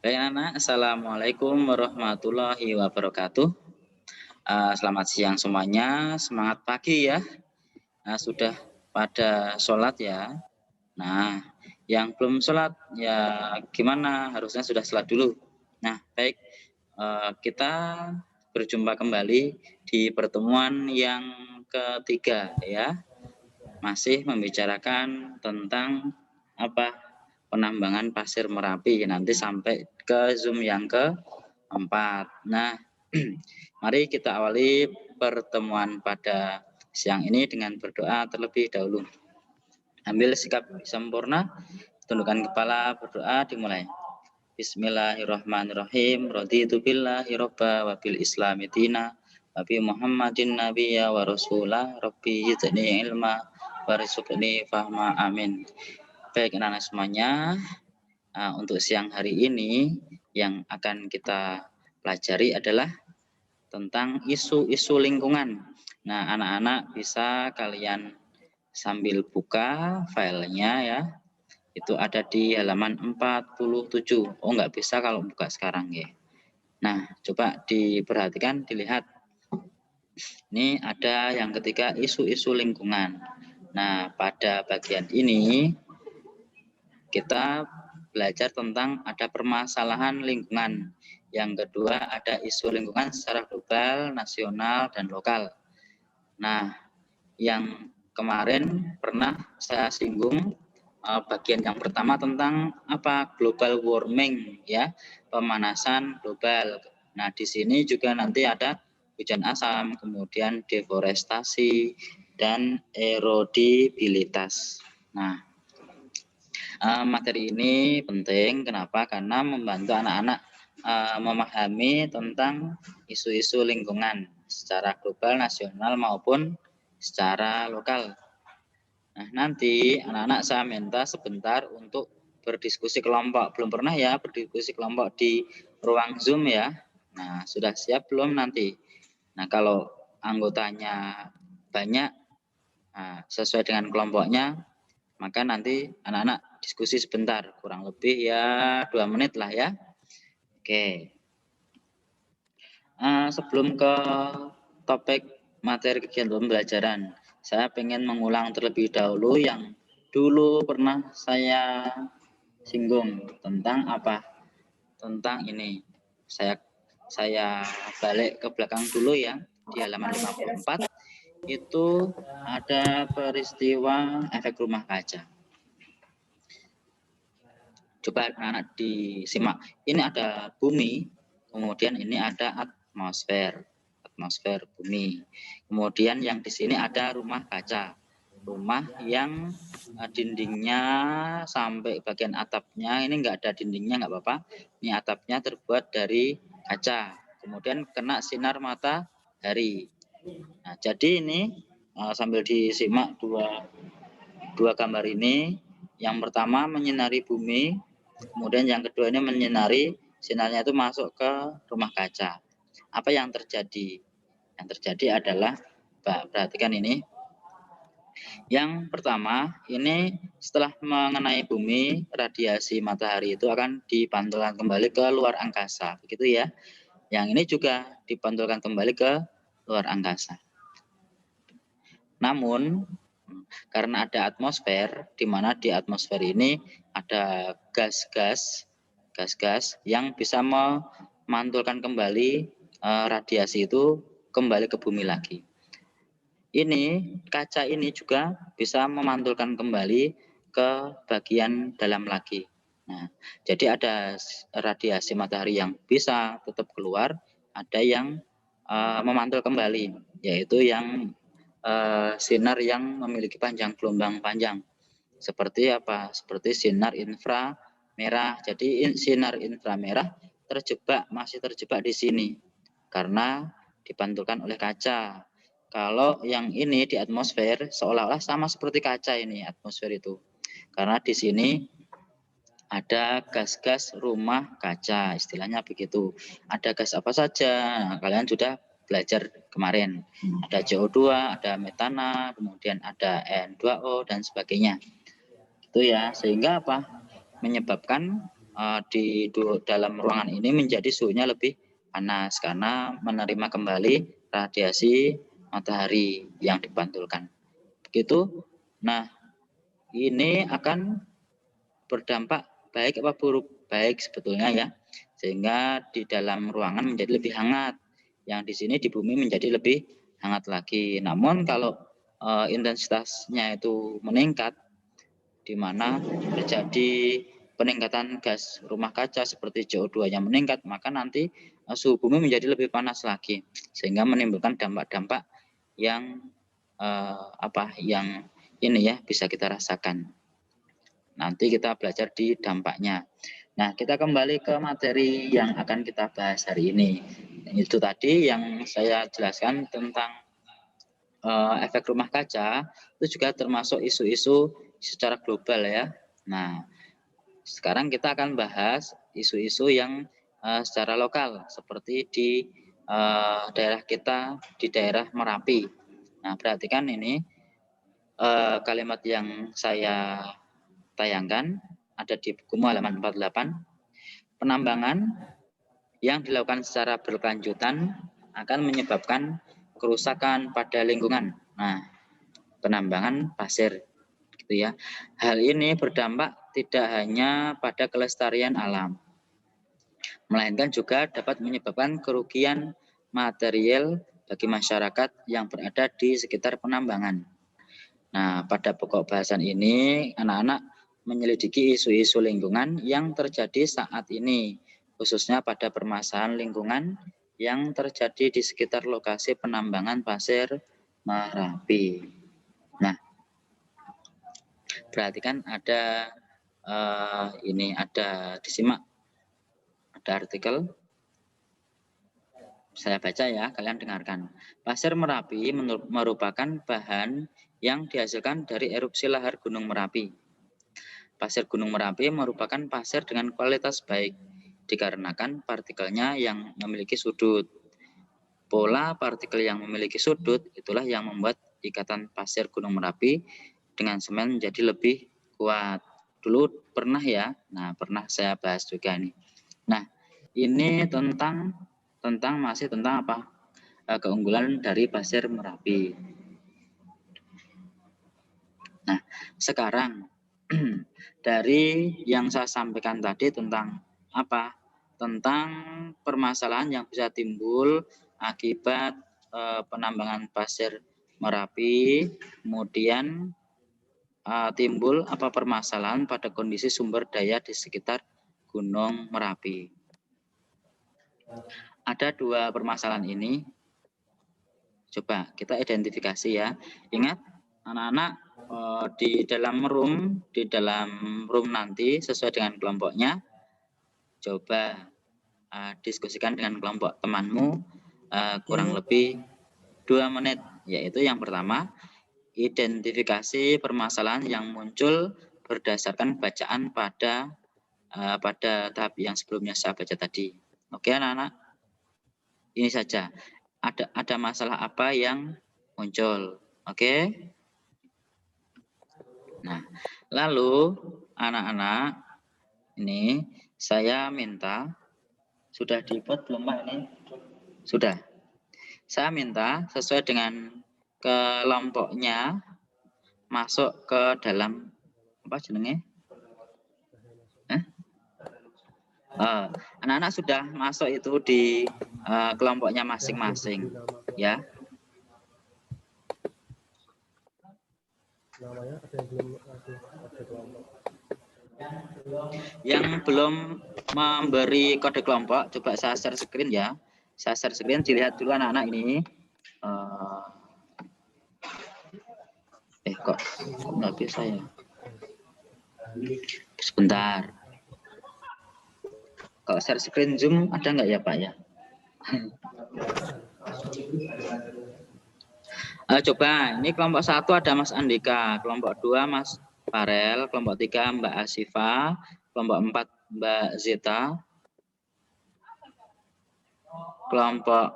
Baik anak, Assalamualaikum warahmatullahi wabarakatuh. Selamat siang semuanya, semangat pagi ya. Sudah pada sholat ya. Nah, yang belum sholat ya gimana? Harusnya sudah sholat dulu. Nah, baik, kita berjumpa kembali di pertemuan yang ketiga ya. Masih membicarakan tentang apa? Penambangan pasir Merapi nanti sampai ke Zoom yang keempat. Nah, mari kita awali pertemuan pada siang ini dengan berdoa terlebih dahulu. Ambil sikap sempurna, tundukkan kepala, berdoa, dimulai. Bismillahirrahmanirrahim. Raditu billahi robba wa bil islami dina wa bi Muhammadin nabiyya wa rasulah. Rabbi zidni ilma warzuqni fahma. Amin. Baik anak-anak semuanya, untuk siang hari ini yang akan kita pelajari adalah tentang isu-isu lingkungan. Nah, anak-anak bisa kalian sambil buka filenya ya. Itu ada di halaman 47. Oh, nggak bisa kalau buka sekarang ya. Nah, coba diperhatikan, dilihat. Ini ada yang ketiga, isu-isu lingkungan. Nah, pada bagian ini kita belajar tentang ada permasalahan lingkungan. Yang kedua ada isu lingkungan secara global, nasional, dan lokal. Nah, yang kemarin pernah saya singgung bagian yang pertama tentang apa? Global warming ya, pemanasan global. Nah, di sini juga nanti ada hujan asam, kemudian deforestasi dan erodibilitas. Nah, materi ini penting, kenapa? Karena membantu anak-anak memahami tentang isu-isu lingkungan secara global, nasional maupun secara lokal. Nah, nanti anak-anak saya minta sebentar untuk berdiskusi kelompok. Belum pernah ya berdiskusi kelompok di ruang Zoom ya. Nah, sudah siap belum nanti? Nah, kalau anggotanya banyak, sesuai dengan kelompoknya, maka nanti anak-anak diskusi sebentar, kurang lebih ya 2 menit lah ya. Oke. Sebelum ke topik materi kegiatan pembelajaran, saya ingin mengulang terlebih dahulu yang dulu pernah saya singgung tentang apa? Tentang ini. Saya balik ke belakang dulu ya, di halaman 54 itu ada peristiwa efek rumah kaca. Coba anak disimak. Ini ada bumi, kemudian ini ada atmosfer bumi. Kemudian yang di sini ada rumah kaca. Rumah yang dindingnya sampai bagian atapnya ini enggak ada dindingnya, enggak apa-apa. Ini atapnya terbuat dari kaca. Kemudian kena sinar matahari. Nah, jadi ini sambil disimak dua gambar ini. Yang pertama menyinari bumi, kemudian yang kedua ini menyinari, sinarnya itu masuk ke rumah kaca. Apa yang terjadi? Yang terjadi adalah, perhatikan ini. Yang pertama, ini setelah mengenai bumi, radiasi matahari itu akan dipantulkan kembali ke luar angkasa, begitu ya. Yang ini juga dipantulkan kembali ke luar angkasa. Namun, karena ada atmosfer, di mana di atmosfer ini ada gas-gas yang bisa memantulkan kembali radiasi itu kembali ke bumi lagi. Ini kaca ini juga bisa memantulkan kembali ke bagian dalam lagi. Nah, jadi ada radiasi matahari yang bisa tetap keluar, ada yang memantul kembali, yaitu yang sinar yang memiliki panjang gelombang panjang. Seperti apa? Seperti sinar inframerah. Jadi sinar inframerah masih terjebak di sini karena dipantulkan oleh kaca. Kalau yang ini di atmosfer seolah-olah sama seperti kaca ini atmosfer itu. Karena di sini ada gas-gas rumah kaca, istilahnya begitu. Ada gas apa saja? Nah, kalian sudah belajar kemarin. Ada CO2, ada metana, kemudian ada N2O dan sebagainya. Itu ya, sehingga apa? Menyebabkan dalam ruangan ini menjadi suhunya lebih panas karena menerima kembali radiasi matahari yang dipantulkan. Begitu. Nah, ini akan berdampak baik apa buruk? Baik sebetulnya ya. Sehingga di dalam ruangan menjadi lebih hangat. Yang di sini di bumi menjadi lebih hangat lagi. Namun kalau intensitasnya itu meningkat, di mana terjadi peningkatan gas rumah kaca seperti CO2-nya meningkat, maka nanti suhu bumi menjadi lebih panas lagi, sehingga menimbulkan dampak-dampak yang yang ini ya bisa kita rasakan. Nanti kita belajar di dampaknya. Nah, kita kembali ke materi yang akan kita bahas hari ini. Itu tadi yang saya jelaskan tentang efek rumah kaca, itu juga termasuk isu-isu secara global ya. Nah, sekarang kita akan bahas isu-isu yang secara lokal, seperti di daerah kita, di daerah Merapi. Nah, perhatikan ini kalimat yang saya tayangkan, ada di buku halaman 48. Penambangan yang dilakukan secara berkelanjutan akan menyebabkan kerusakan pada lingkungan. Nah, penambangan pasir, gitu ya. Hal ini berdampak tidak hanya pada kelestarian alam, melainkan juga dapat menyebabkan kerugian material bagi masyarakat yang berada di sekitar penambangan. Nah, pada pokok bahasan ini, anak-anak menyelidiki isu-isu lingkungan yang terjadi saat ini, khususnya pada permasalahan lingkungan yang terjadi di sekitar lokasi penambangan pasir Merapi. Nah, perhatikan ada ini ada disimak, ada artikel. Saya baca ya, kalian dengarkan. Pasir Merapi merupakan bahan yang dihasilkan dari erupsi lahar Gunung Merapi. Pasir Gunung Merapi merupakan pasir dengan kualitas baik, dikarenakan partikelnya yang memiliki sudut. Pola partikel yang memiliki sudut itulah yang membuat ikatan pasir Gunung Merapi dengan semen menjadi lebih kuat. Dulu pernah ya, nah pernah saya bahas juga nih. Nah, ini tentang masih tentang apa? Keunggulan dari pasir Merapi. Nah, sekarang dari yang saya sampaikan tadi tentang apa? Tentang permasalahan yang bisa timbul akibat penambangan pasir Merapi, kemudian timbul apa permasalahan pada kondisi sumber daya di sekitar Gunung Merapi. Ada dua permasalahan ini. Coba kita identifikasi ya. Ingat anak-anak di dalam room nanti sesuai dengan kelompoknya. Coba diskusikan dengan kelompok temanmu kurang lebih 2 menit. Yaitu yang pertama, identifikasi permasalahan yang muncul berdasarkan bacaan pada tahap yang sebelumnya saya baca tadi. Oke anak-anak, ini saja. Ada masalah apa yang muncul? Oke. Nah, lalu anak-anak ini saya minta, sudah di-vote belum Pak ini? Sudah. Saya minta sesuai dengan kelompoknya masuk ke dalam apa jenenge? Anak-anak sudah masuk itu di kelompoknya masing-masing, ya. Yang belum memberi kode kelompok, coba saya share screen ya. Saya share screen, dilihat dulu anak-anak ini. Kok nggak bisa ya? Sebentar. Kalau share screen Zoom ada nggak ya Pak ya? Coba, ini kelompok 1 ada Mas Andika, kelompok 2 Mas Farel, kelompok 3 Mbak Asifa, kelompok 4 Mbak Zeta, kelompok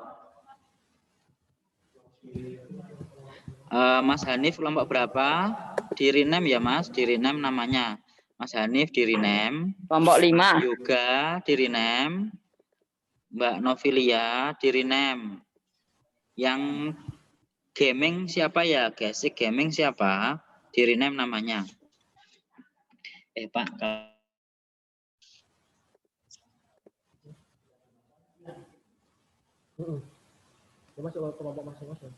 Mas Hanif kelompok berapa? Di rename ya Mas, di rename namanya. Mas Hanif di rename. Kelompok 5. Yoga di rename. Mbak Novilia di rename. Yang gaming siapa ya? Gesik gaming siapa? Di rename namanya. Pak. Masuk ke kelompok masing-masing.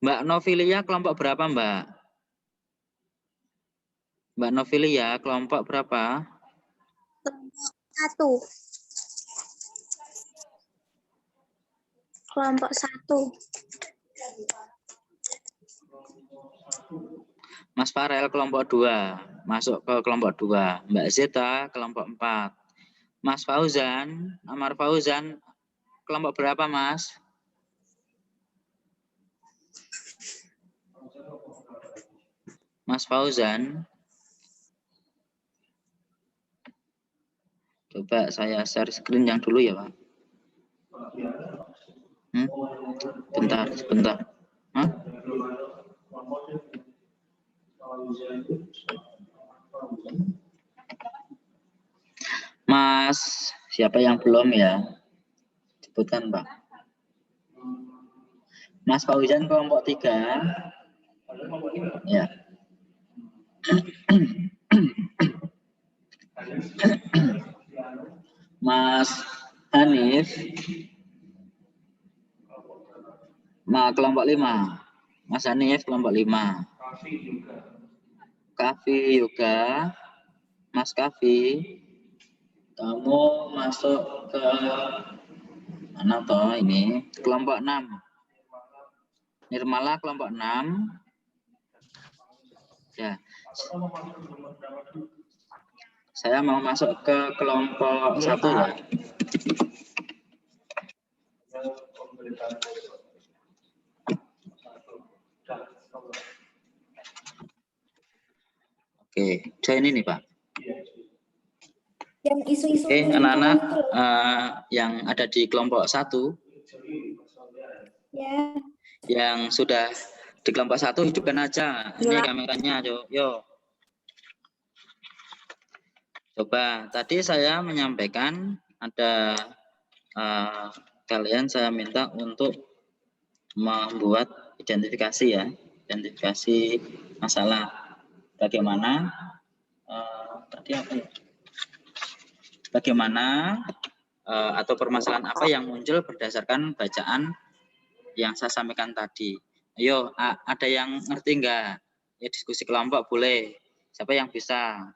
Mbak Novilia kelompok berapa, Mbak? Mbak Novilia kelompok berapa? 1. Kelompok 1. Mas Farel kelompok 2. Masuk ke kelompok 2. Mbak Zeta kelompok 4. Mas Fauzan, Amar Fauzan kelompok berapa, Mas? Mas Fauzan. Coba saya share screen yang dulu ya, Pak. Bentar, sebentar. Hah? Mas, siapa yang belum ya? Sebutkan, Pak. Mas Fauzan kelompok 3. Ya. Mas Hanif kelompok 5. Mas Hanif kelompok 5. Kafi Yoga. Mas Kafi, kamu masuk ke mana toh ini? Kelompok 6. Nirmala kelompok 6. Ya. Saya mau masuk ke kelompok 1 ya. Oke, join ini, Pak. Yang isu-isu Oke, anak-anak yang ada di kelompok 1. Ya. Yang sudah di kelompok 1 hidupkan aja. Ini kameranya, yo. Coba, tadi saya menyampaikan ada kalian saya minta untuk membuat identifikasi ya, identifikasi masalah. Bagaimana tadi apa ya? Bagaimana atau permasalahan apa yang muncul berdasarkan bacaan yang saya sampaikan tadi. Ayo, ada yang ngerti enggak? Ya, diskusi kelompok boleh. Siapa yang bisa?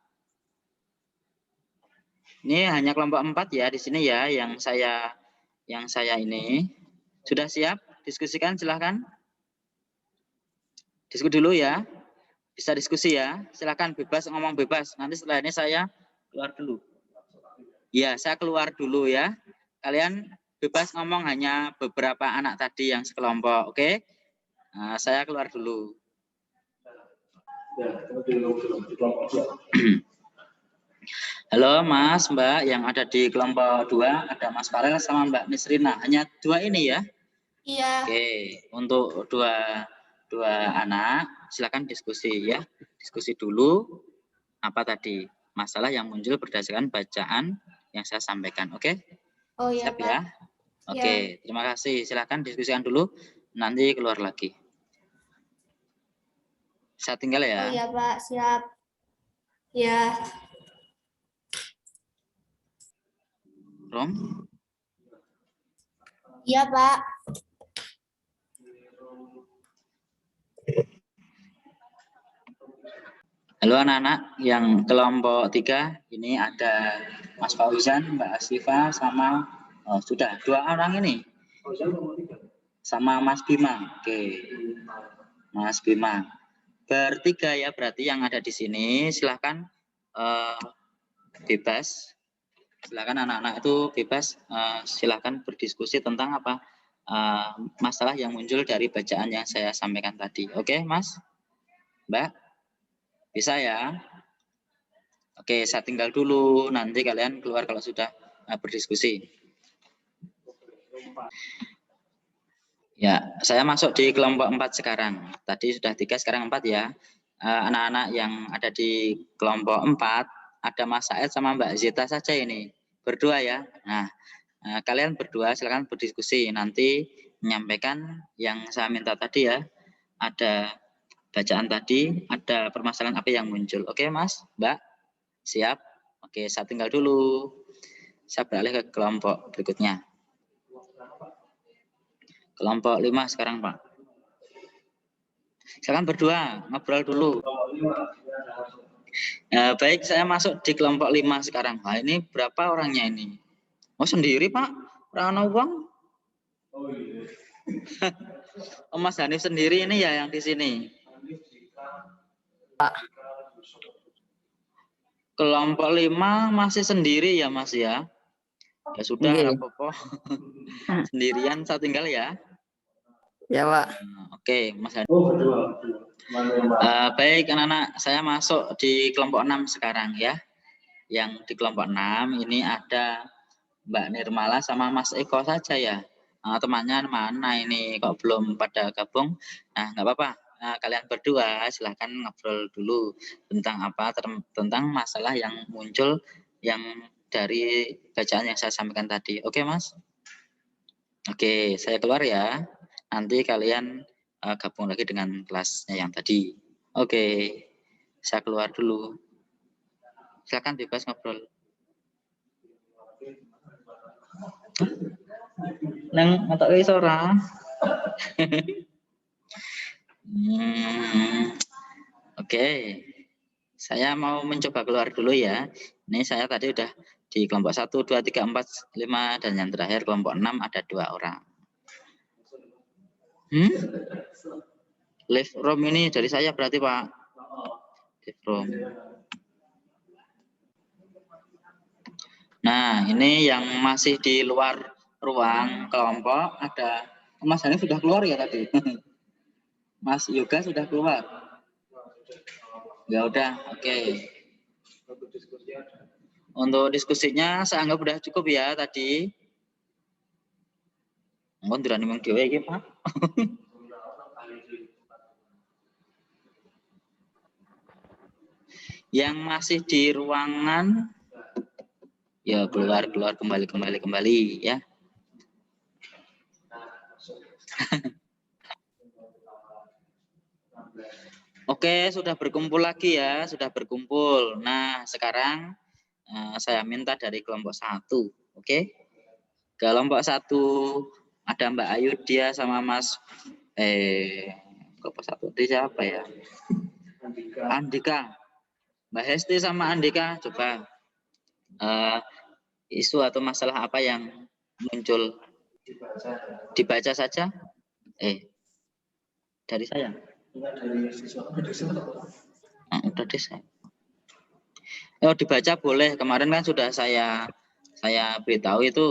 Ini hanya kelompok 4 ya di sini ya yang saya ini. Sudah siap? Diskusikan silahkan. Diskusi dulu ya. Bisa diskusi ya. Silahkan bebas ngomong bebas. Nanti setelah ini saya keluar dulu. Ya, saya keluar dulu ya. Kalian bebas ngomong hanya beberapa anak tadi yang sekelompok, oke? Nah, saya keluar dulu. Halo Mas, Mbak yang ada di kelompok 2, ada Mas Farel sama Mbak Nisrina. Hanya 2 ini ya? Iya. Oke, untuk dua anak silakan diskusi ya. Diskusi dulu apa tadi? Masalah yang muncul berdasarkan bacaan yang saya sampaikan, oke? Oh iya, Siap Pak. ya? Oke, terima kasih. Silakan diskusikan dulu, nanti keluar lagi. Saya tinggal ya. Oh iya, Pak. Siap. Ya. Rom? Iya, Pak. Halo anak-anak yang kelompok 3, ini ada Mas Fauzan, Mbak Asifa, sama sudah 2 orang ini. Sama Mas Bima. Oke. Mas Bima. Bertiga ya berarti yang ada di sini. Silahkan bebas. Silakan anak-anak itu bebas, silakan berdiskusi tentang apa masalah yang muncul dari bacaan yang saya sampaikan tadi. Oke, Mas? Mbak? Bisa ya? Oke, saya tinggal dulu. Nanti kalian keluar kalau sudah berdiskusi. Ya, saya masuk di kelompok 4 sekarang. Tadi sudah 3, sekarang 4 ya. Anak-anak yang ada di kelompok 4, ada Mas Said sama Mbak Zita saja ini. Berdua ya. Nah, kalian berdua silakan berdiskusi. Nanti menyampaikan yang saya minta tadi ya. Ada bacaan tadi, ada permasalahan apa yang muncul. Oke, Mas, Mbak? Siap? Oke, saya tinggal dulu. Saya beralih ke kelompok berikutnya. Kelompok 5 sekarang, Pak. Silakan berdua, ngobrol dulu. Baik, saya masuk di kelompok 5 sekarang. Nah, ini berapa orangnya ini? Oh, sendiri, Pak? Rano uang? Oh, Mas Hanif sendiri ini ya yang di sini. Kelompok 5 masih sendiri ya, Mas ya? Ya sudah, rapopo. Sendirian saya tinggal ya. Ya, Pak. Oke, Mas Hanif. Baik, anak-anak, saya masuk di kelompok 6 sekarang ya. Yang di kelompok 6 ini ada Mbak Nirmala sama Mas Eko saja ya. Temannya mana ini kok belum pada gabung? Nah, nggak apa-apa. Kalian berdua silahkan ngobrol dulu tentang apa? Tentang masalah yang muncul yang dari bacaan yang saya sampaikan tadi. Oke, Mas? Oke, saya keluar ya. Nanti kalian gabung lagi dengan kelasnya yang tadi. Oke, saya keluar dulu. Silakan bebas ngobrol. Nang matok wis ora. Oke. Saya mau mencoba keluar dulu ya. Ini saya tadi udah di kelompok 1, 2, 3, 4, 5 dan yang terakhir kelompok 6 ada 2 orang. Live room ini dari saya berarti, Pak. Live room. Nah, ini yang masih di luar ruang kelompok ada Mas Hanif sudah keluar ya tadi. Mas Yoga sudah keluar. Ya udah, oke. Untuk diskusinya saya anggap sudah cukup ya tadi. Mohon dirani mung dhewe iki, Pak. Yang masih di ruangan ya keluar kembali ya. Oke, sudah berkumpul lagi ya, sudah berkumpul. Nah, sekarang saya minta dari kelompok 1, oke? Kelompok 1 ada Mbak Ayu dia sama Mas kelompok 1 itu siapa ya? Andika. Mbak Hesti sama Andika coba isu atau masalah apa yang muncul? Dibaca saja. Dari saya. Udah deh saya. Oh, dibaca boleh. Kemarin kan sudah saya beritahu itu.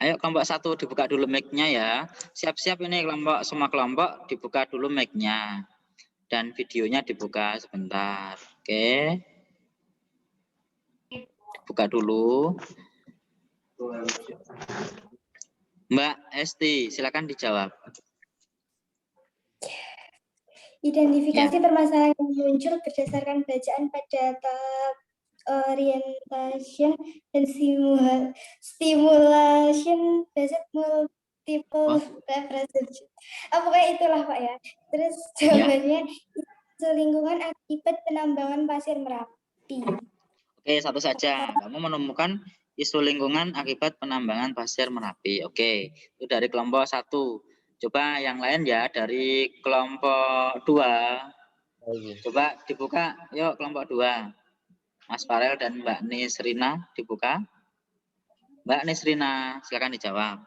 Ayo kelompok 1 dibuka dulu mic-nya ya. Siap-siap ini semua kelompok dibuka dulu mic-nya. Dan videonya dibuka sebentar. Oke. Buka dulu. Mbak Esti, silakan dijawab. Identifikasi permasalahan yang muncul berdasarkan bacaan pada tahap orientation dan stimulation based multiple representation. Pokoknya itulah Pak ya. Terus jawabannya isu lingkungan akibat penambangan pasir Merapi. Oke, satu saja. Kamu menemukan isu lingkungan akibat penambangan pasir Merapi. Oke, itu dari kelompok 1. Coba yang lain ya, dari kelompok 2. Coba dibuka, yuk kelompok 2. Mas Farel dan Mbak Nisrina dibuka. Mbak Nisrina, silakan dijawab.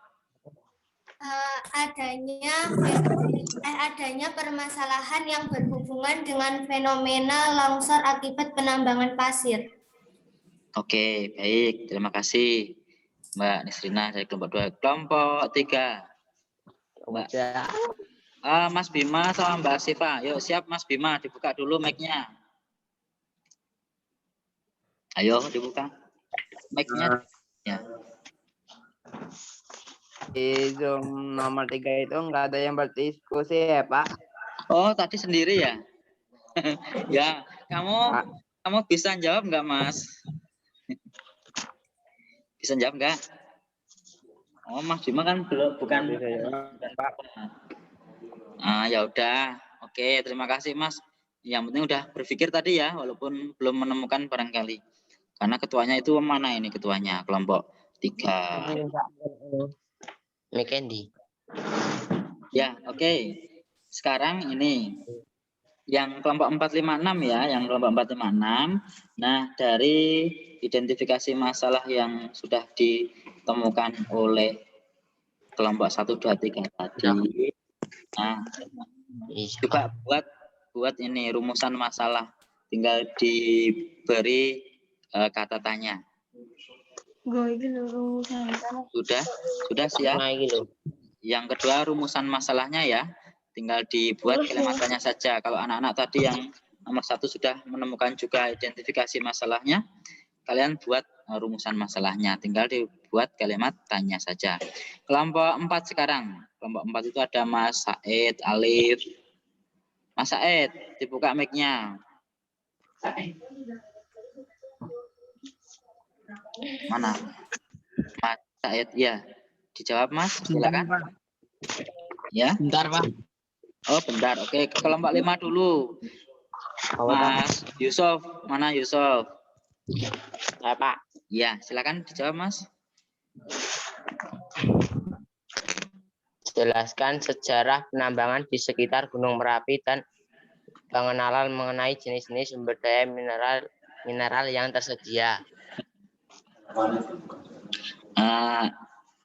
adanya permasalahan yang berhubungan dengan fenomena longsor akibat penambangan pasir. Oke, baik. Terima kasih Mbak Nisrina dari kelompok 2. Kelompok 3. Mbak. Mas Bima sama Mbak Siva. Yuk, siap Mas Bima, dibuka dulu mic-nya. Ayo, dibuka mic-nya. Ya. Di Zoom nomor 3 itu nggak ada yang berdiskusi ya, Pak? Oh, tadi sendiri ya? Ya, kamu bisa jawab nggak, Mas? Bisa jawab nggak? Oh, Mas Bima kan bukan Pak. Ya udah. Oke, terima kasih, Mas. Yang penting udah berpikir tadi ya, walaupun belum menemukan barangkali. Karena ketuanya itu mana ini ketuanya? Kelompok 3. Mekendi. Ya, oke. Sekarang ini yang kelompok 456 ya, yang kelompok 456. Nah, dari identifikasi masalah yang sudah ditemukan oleh kelompok 1, 2, 3 tadi. Nah, coba buat ini rumusan masalah. Tinggal diberi kata tanya. Sudah siap? Yang kedua rumusan masalahnya ya. Tinggal dibuat kalimatnya saja. Kalau anak-anak tadi yang nomor 1 sudah menemukan juga identifikasi masalahnya, kalian buat rumusan masalahnya. Tinggal dibuat kalimat tanya saja. Kelompok 4 sekarang. Kelompok 4 itu ada Mas Said, Alif. Mas Said, dibuka mic-nya. Mana? Mas Said, ya. Dijawab Mas, silakan. Ya. Bentar, Pak. Oh, bentar. Oke, ke kelompok 5 dulu. Mas Yusuf, mana Yusuf? Ya, Pak. Ya, silakan dijawab, Mas. Jelaskan sejarah penambangan di sekitar Gunung Merapi dan pengenalan mengenai jenis-jenis sumber daya mineral yang tersedia.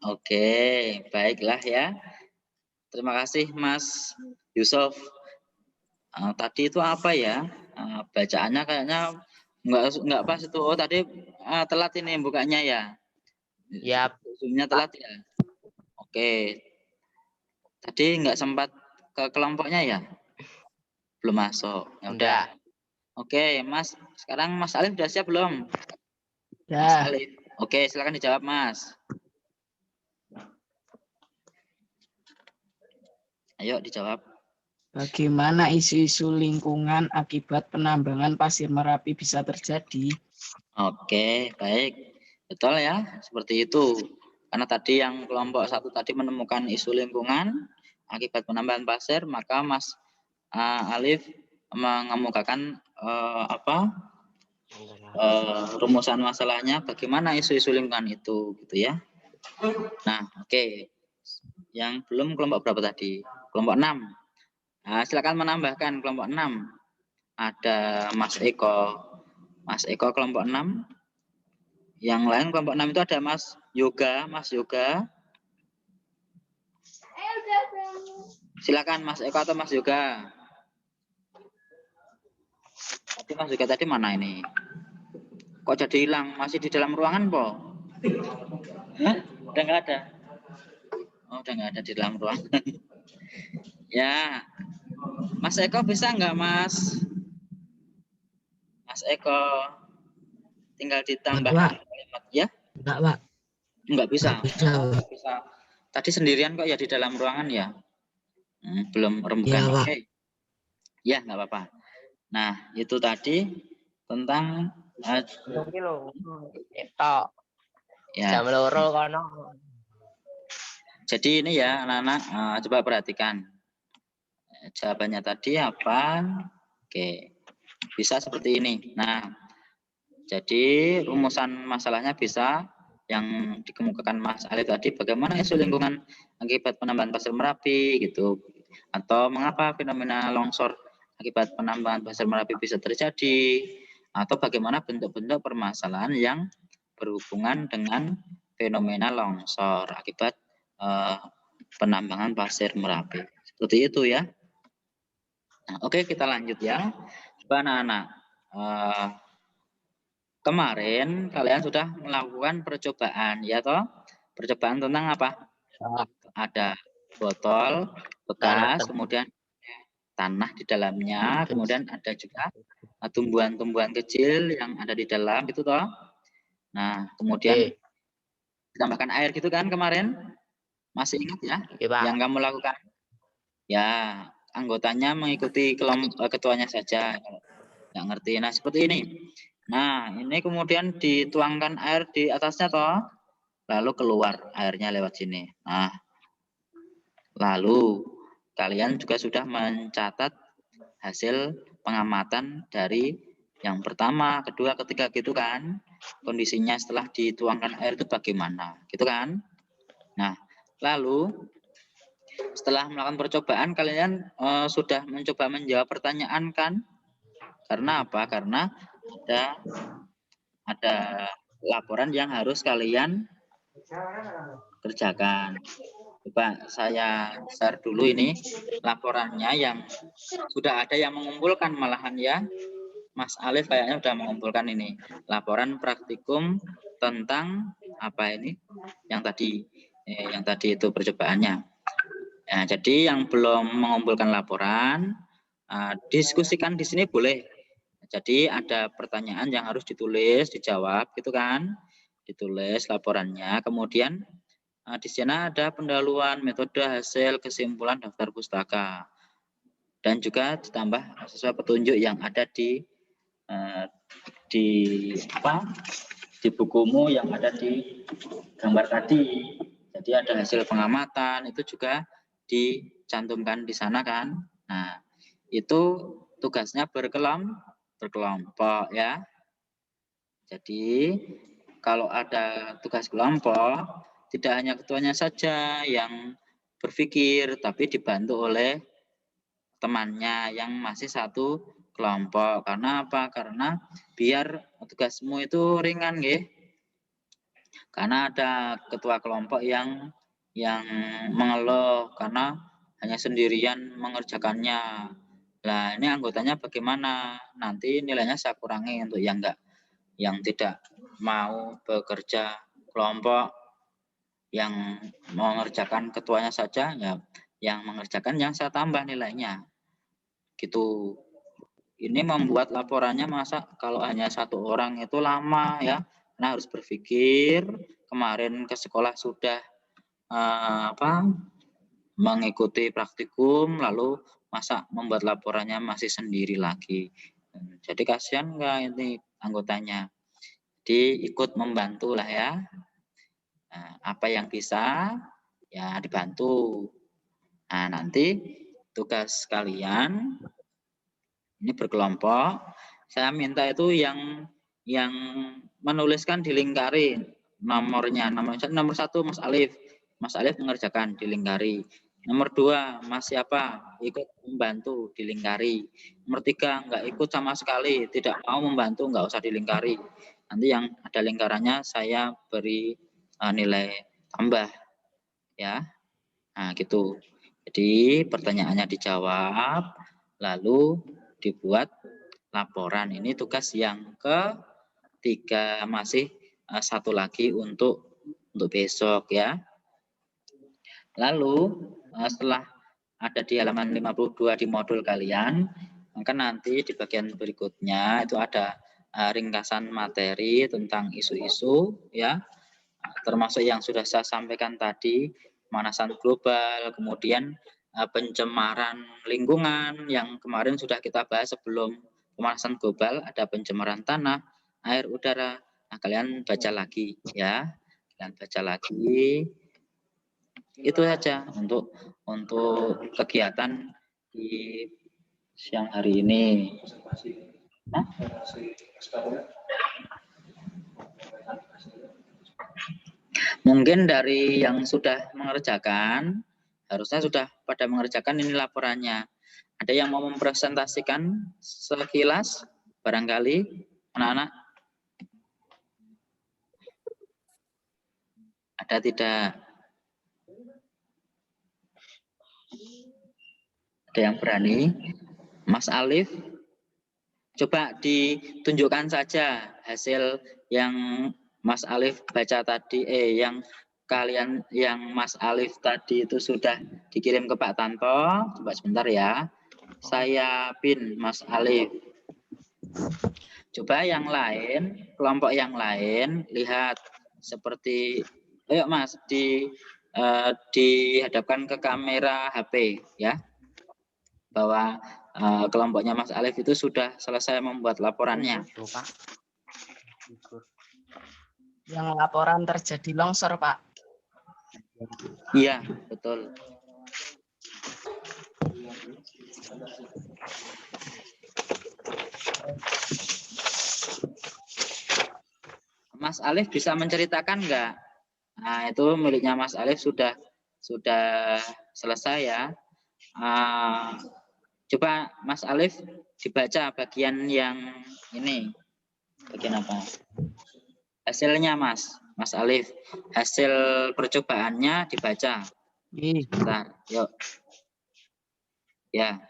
Oke, baiklah ya. Terima kasih Mas Yusuf. Tadi itu apa ya? Bacaannya kayaknya nggak pas itu. Oh, tadi telat ini bukanya ya. Ya. Zoom-nya telat ya. Oke. Tadi nggak sempat ke kelompoknya ya? Belum masuk. Ya udah. Oke, Mas. Sekarang Mas Alif udah siap belum? Ya. Mas Alif. Oke, silakan dijawab, Mas. Ayo dijawab. Bagaimana isu-isu lingkungan akibat penambangan pasir Merapi bisa terjadi? Oke, baik. Betul ya, seperti itu. Karena tadi yang kelompok 1 tadi menemukan isu lingkungan akibat penambangan pasir, maka Mas Alif mengemukakan rumusan masalahnya bagaimana isu-isu lingkungan itu, gitu ya. Nah, oke. Yang belum kelompok berapa tadi? Kelompok 6. Nah, silakan menambahkan kelompok 6. Ada Mas Eko. Mas Eko kelompok 6. Yang lain kelompok 6 itu ada Mas Yoga. Mas Yoga. Silakan Mas Eko atau Mas Yoga. Tapi Mas Yoga tadi mana ini? Kok jadi hilang? Masih di dalam ruangan, Po? Hah? Udah nggak ada? Oh, udah nggak ada di dalam ruangan. Ya. Mas Eko bisa nggak, Mas? Mas Eko. Tinggal ditambahkan kalimat ya? Enggak, Pak. Nggak bisa. Nggak bisa. Tadi sendirian kok ya di dalam ruangan ya? Belum rembukan. Ya, Pak. Oke. Ya, nggak apa-apa. Nah, itu tadi tentang ya. Jam loro kono. Jadi ini ya anak-anak, coba perhatikan. Jawabannya tadi apa? Oke. Bisa seperti ini. Nah, jadi rumusan masalahnya bisa yang dikemukakan Mas Ali tadi, bagaimana isu lingkungan akibat penambangan pasir Merapi gitu, atau mengapa fenomena longsor akibat penambangan pasir Merapi bisa terjadi, atau bagaimana bentuk-bentuk permasalahan yang berhubungan dengan fenomena longsor akibat penambangan pasir Merapi. Seperti itu ya. Nah, oke, kita lanjut ya. Coba anak-anak. Kemarin kalian sudah melakukan percobaan, ya toh? Percobaan tentang apa? Ada botol bekas, kemudian tanah di dalamnya, kemudian ada juga tumbuhan-tumbuhan kecil yang ada di dalam, itu toh. Nah, kemudian ditambahkan air gitu kan kemarin? Masih ingat ya? Yang kamu lakukan? Ya, anggotanya mengikuti ketuanya saja. Nggak ngerti. Nah, seperti ini. Nah, ini kemudian dituangkan air di atasnya toh, lalu keluar airnya lewat sini. Nah, lalu kalian juga sudah mencatat hasil pengamatan dari yang pertama, kedua, ketiga gitu kan. Kondisinya setelah dituangkan air itu bagaimana, gitu kan. Nah, lalu setelah melakukan percobaan kalian sudah mencoba menjawab pertanyaan kan? Karena apa? Karena ada laporan yang harus kalian kerjakan. Coba saya share dulu ini laporannya yang sudah ada yang mengumpulkan malahan ya. Mas Alif kayaknya sudah mengumpulkan ini. Laporan praktikum tentang apa ini? Yang tadi itu percobaannya. Nah, jadi yang belum mengumpulkan laporan, diskusikan di sini boleh. Jadi ada pertanyaan yang harus ditulis, dijawab gitu kan. Ditulis laporannya, kemudian di sana ada pendahuluan, metode, hasil, kesimpulan, daftar pustaka. Dan juga ditambah sesuai petunjuk yang ada di bukumu yang ada di gambar tadi. Jadi ada hasil pengamatan, itu juga dicantumkan di sana kan. Nah, itu tugasnya berkelompok ya. Jadi kalau ada tugas kelompok, tidak hanya ketuanya saja yang berpikir, tapi dibantu oleh temannya yang masih satu kelompok. Karena apa? Karena biar tugasmu itu ringan, nggih. Karena ada ketua kelompok yang mengeluh karena hanya sendirian mengerjakannya. Nah, ini anggotanya bagaimana? Nanti nilainya saya kurangi untuk yang tidak mau bekerja kelompok, yang mengerjakan ketuanya saja, ya yang mengerjakan yang saya tambah nilainya. Gitu. Ini membuat laporannya masa kalau hanya satu orang itu lama ya. Nah, harus berpikir, kemarin ke sekolah sudah mengikuti praktikum, lalu masa membuat laporannya masih sendiri lagi. Jadi kasihan enggak ini anggotanya. Jadi ikut membantu lah ya. Nah, apa yang bisa ya dibantu. Nah, nanti tugas kalian ini berkelompok. Saya minta itu yang menuliskan dilingkari nomornya. Nomor 1 Mas Alif. Mas Alif mengerjakan dilingkari. Nomor 2 Mas siapa ikut membantu dilingkari. Nomor 3 enggak ikut sama sekali, tidak mau membantu, enggak usah dilingkari. Nanti yang ada lingkarannya saya beri nilai tambah ya. Nah, gitu. Jadi pertanyaannya dijawab, lalu dibuat laporan. Ini tugas yang ketiga, masih satu lagi untuk besok ya. Lalu setelah ada di halaman 52 di modul kalian, maka nanti di bagian berikutnya itu ada ringkasan materi tentang isu-isu ya, termasuk yang sudah saya sampaikan tadi, pemanasan global, kemudian pencemaran lingkungan yang kemarin sudah kita bahas sebelum pemanasan global, ada pencemaran tanah, air, udara. Nah, kalian baca lagi ya. Kalian baca lagi. Itu saja untuk kegiatan di siang hari ini. Hah? Mungkin dari yang sudah mengerjakan, harusnya sudah pada mengerjakan ini laporannya. Ada yang mau mempresentasikan sekilas barangkali anak-anak? Ada tidak? Ada yang berani? Mas Alif, coba ditunjukkan saja hasil yang Mas Alif baca tadi, yang Mas Alif tadi itu sudah dikirim ke Pak Tanto. Coba sebentar ya. Saya pin Mas Alif. Coba yang lain, kelompok yang lain, lihat seperti, ayo Mas, dihadapkan ke kamera HP ya, bahwa kelompoknya Mas Alif itu sudah selesai membuat laporannya. Yang laporan terjadi longsor, Pak. Iya, betul. Mas Alif bisa menceritakan enggak? Nah, itu miliknya Mas Alif sudah selesai ya. Coba Mas Alif dibaca bagian yang ini. Bagian apa? Hasilnya Mas Alif. Hasil percobaannya dibaca. Bentar, yuk. Ya.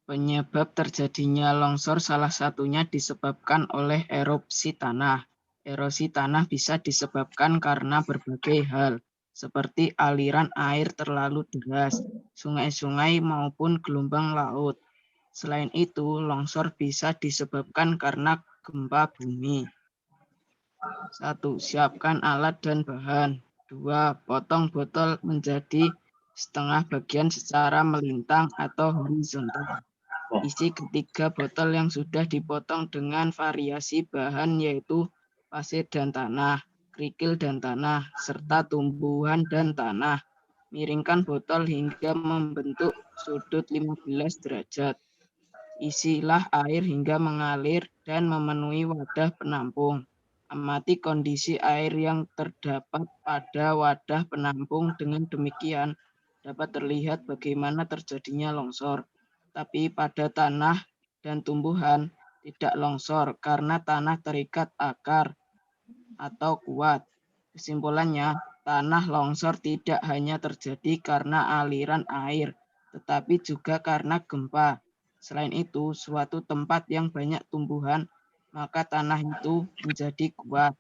Penyebab terjadinya longsor salah satunya disebabkan oleh erupsi tanah. Erosi tanah bisa disebabkan karena berbagai hal, seperti aliran air terlalu deras, sungai-sungai maupun gelombang laut. Selain itu, longsor bisa disebabkan karena gempa bumi. 1. Siapkan alat dan bahan. 2. Potong botol menjadi setengah bagian secara melintang atau horizontal. Isi ketiga botol yang sudah dipotong dengan variasi bahan yaitu pasir dan tanah, kerikil dan tanah, serta tumbuhan dan tanah. Miringkan botol hingga membentuk sudut 15 derajat. Isilah air hingga mengalir dan memenuhi wadah penampung. Amati kondisi air yang terdapat pada wadah penampung. Dengan demikian dapat terlihat bagaimana terjadinya longsor. Tapi pada tanah dan tumbuhan tidak longsor karena tanah terikat akar atau kuat. Kesimpulannya, tanah longsor tidak hanya terjadi karena aliran air, tetapi juga karena gempa. Selain itu, suatu tempat yang banyak tumbuhan, maka tanah itu menjadi kuat.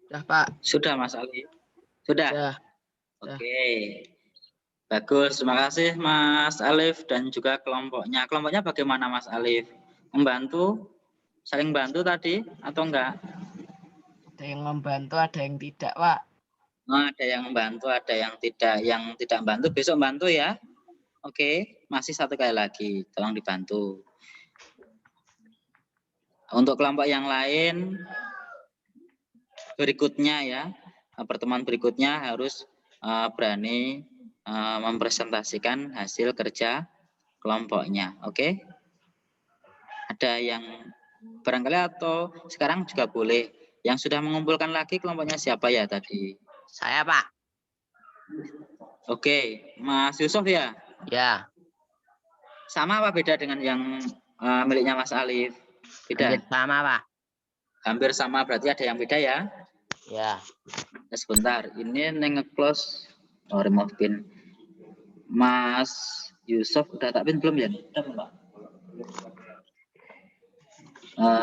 Sudah, Pak. Sudah, Mas Ali. Sudah? Sudah. Oke. Bagus, terima kasih Mas Alif dan juga kelompoknya. Kelompoknya bagaimana Mas Alif? Membantu? Saling bantu tadi atau enggak? Ada yang membantu, ada yang tidak, Pak. Oh, ada yang membantu, ada yang tidak. Yang tidak membantu besok bantu ya. Oke, masih satu kali lagi. Tolong dibantu. Untuk kelompok yang lain, berikutnya ya, pertemuan berikutnya harus berani mempresentasikan hasil kerja kelompoknya. Oke? Ada yang barangkali atau sekarang juga boleh. Yang sudah mengumpulkan lagi kelompoknya siapa ya tadi? Saya, Pak. Oke, Mas Yusuf ya? Ya. Sama apa beda dengan yang miliknya Mas Alif? Beda? Hampir sama, Pak. Hampir sama, berarti ada yang beda ya? Ya. Sebentar, ini nge-close remove pin. Mas Yusuf udah tak pin belum ya? Udah belum, Pak?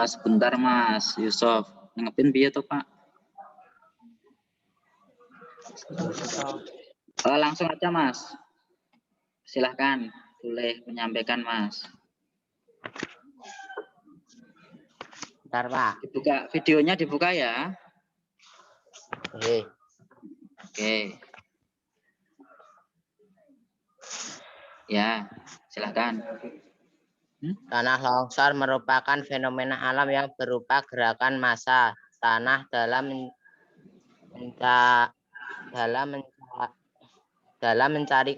Sebentar Mas Yusuf, ngepin biar tuh Pak? Langsung aja Mas. Silahkan, boleh menyampaikan Mas. Bentar, Pak. Dibuka videonya, dibuka ya. Oke. Oke. Ya, silahkan. Tanah longsor merupakan fenomena alam yang berupa gerakan massa tanah dalam mencari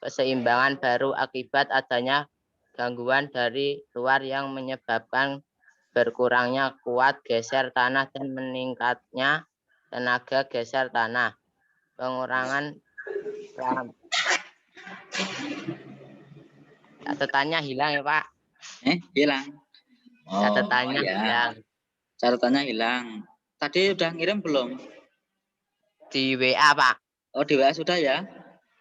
keseimbangan baru akibat adanya gangguan dari luar yang menyebabkan berkurangnya kuat geser tanah dan meningkatnya tenaga geser tanah. Pengurangan catatannya hilang ya Pak. Hilang. Oh, Catatannya ya. hilang. Catatannya hilang. Tadi udah ngirim belum? Di WA Pak. Oh, di WA sudah ya?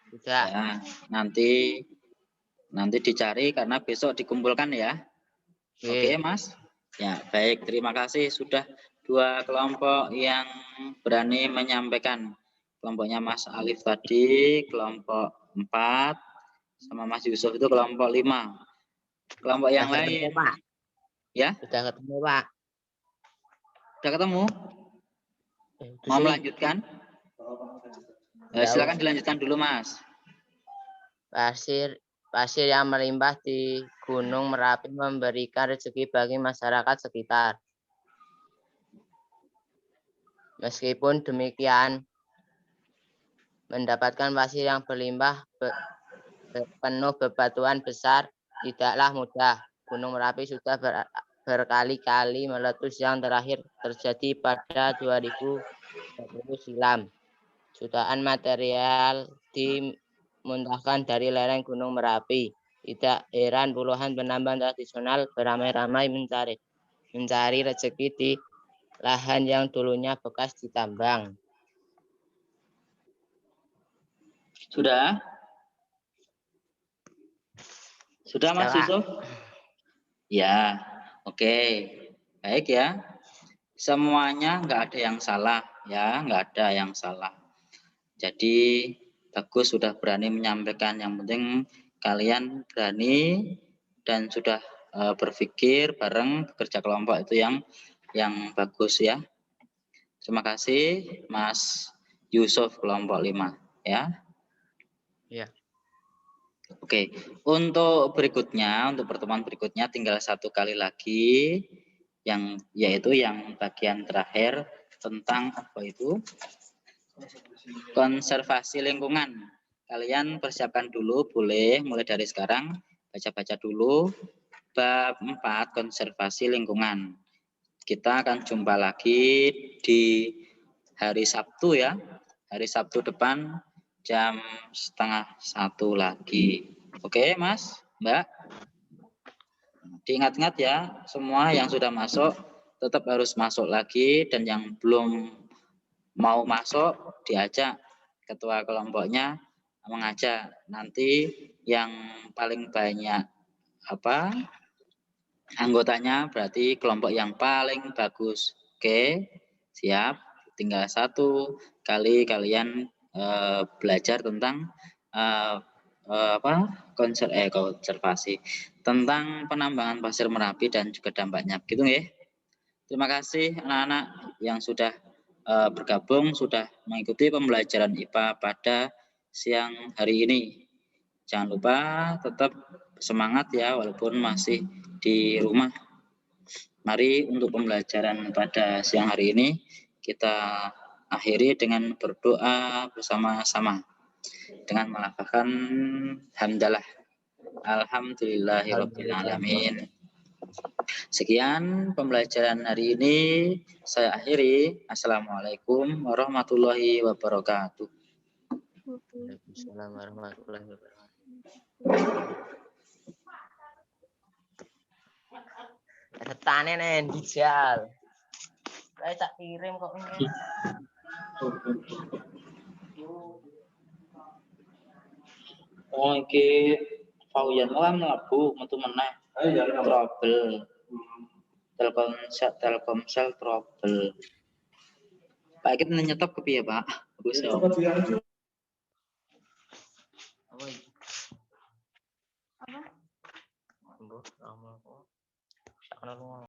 Sudah. Ya, nanti dicari karena besok dikumpulkan ya. Oke, Mas. Ya, baik. Terima kasih sudah 2 kelompok yang berani menyampaikan. Kelompoknya Mas Alif tadi, kelompok 4, sama Mas Yusuf itu kelompok 5. Kelompok yang Sudah ketemu, lain, Pak. ya? Sudah ketemu, Pak. Sudah ketemu? Di Mau sini. melanjutkan? Silakan dilanjutkan dulu, Mas. Pasir yang melimpah di Gunung Merapi memberikan rezeki bagi masyarakat sekitar. Meskipun demikian, mendapatkan pasir yang berlimpah penuh bebatuan besar tidaklah mudah. Gunung Merapi sudah berkali-kali meletus, yang terakhir terjadi pada 2020 silam. Jutaan material dimuntahkan dari lereng Gunung Merapi. Tidak heran puluhan penambang tradisional beramai-ramai mencari rezeki di lahan yang dulunya bekas ditambang. Sudah? Sudah, Mas Sudah, Pak. Yusuf? Ya, oke. Baik ya. Semuanya nggak ada yang salah ya, nggak ada yang salah. Jadi bagus sudah berani menyampaikan. Yang penting kalian berani dan sudah berpikir bareng, bekerja kelompok itu yang bagus ya. Terima kasih Mas Yusuf kelompok 5 ya. Ya. Oke, untuk pertemuan berikutnya tinggal 1 kali lagi yaitu yang bagian terakhir tentang apa itu? Konservasi lingkungan. Kalian persiapkan dulu, boleh mulai dari sekarang baca-baca dulu bab 4 konservasi lingkungan. Kita akan jumpa lagi di hari Sabtu ya. Hari Sabtu depan jam 12:30 lagi. Oke, Mas, Mbak. Diingat-ingat ya, semua yang sudah masuk tetap harus masuk lagi, dan yang belum mau masuk diajak ketua kelompoknya mengajak. Nanti yang paling banyak anggotanya berarti kelompok yang paling bagus. Oke, siap. Tinggal 1 kali kalian belajar tentang konservasi tentang penambangan pasir Merapi dan juga dampaknya. Gitu ya. Terima kasih anak-anak yang sudah bergabung, sudah mengikuti pembelajaran IPA pada siang hari ini. Jangan lupa tetap semangat ya walaupun masih di rumah. Mari untuk pembelajaran pada siang hari ini kita akhiri dengan berdoa bersama-sama dengan melafazkan hamdalah. Alhamdulillahirabbil alamin. Sekian pembelajaran hari ini saya akhiri. Assalamualaikum warahmatullahi wabarakatuh. Waalaikumsalam warahmatullahi wabarakatuh. Retane nen dijal. Saya tak kirim kok ini. Oh iki Fauyan lah mlebu metu meneh. Trouble. Telkomsel trouble. Pak iki nyetop kepiye, Pak? Bagus ya. Apa?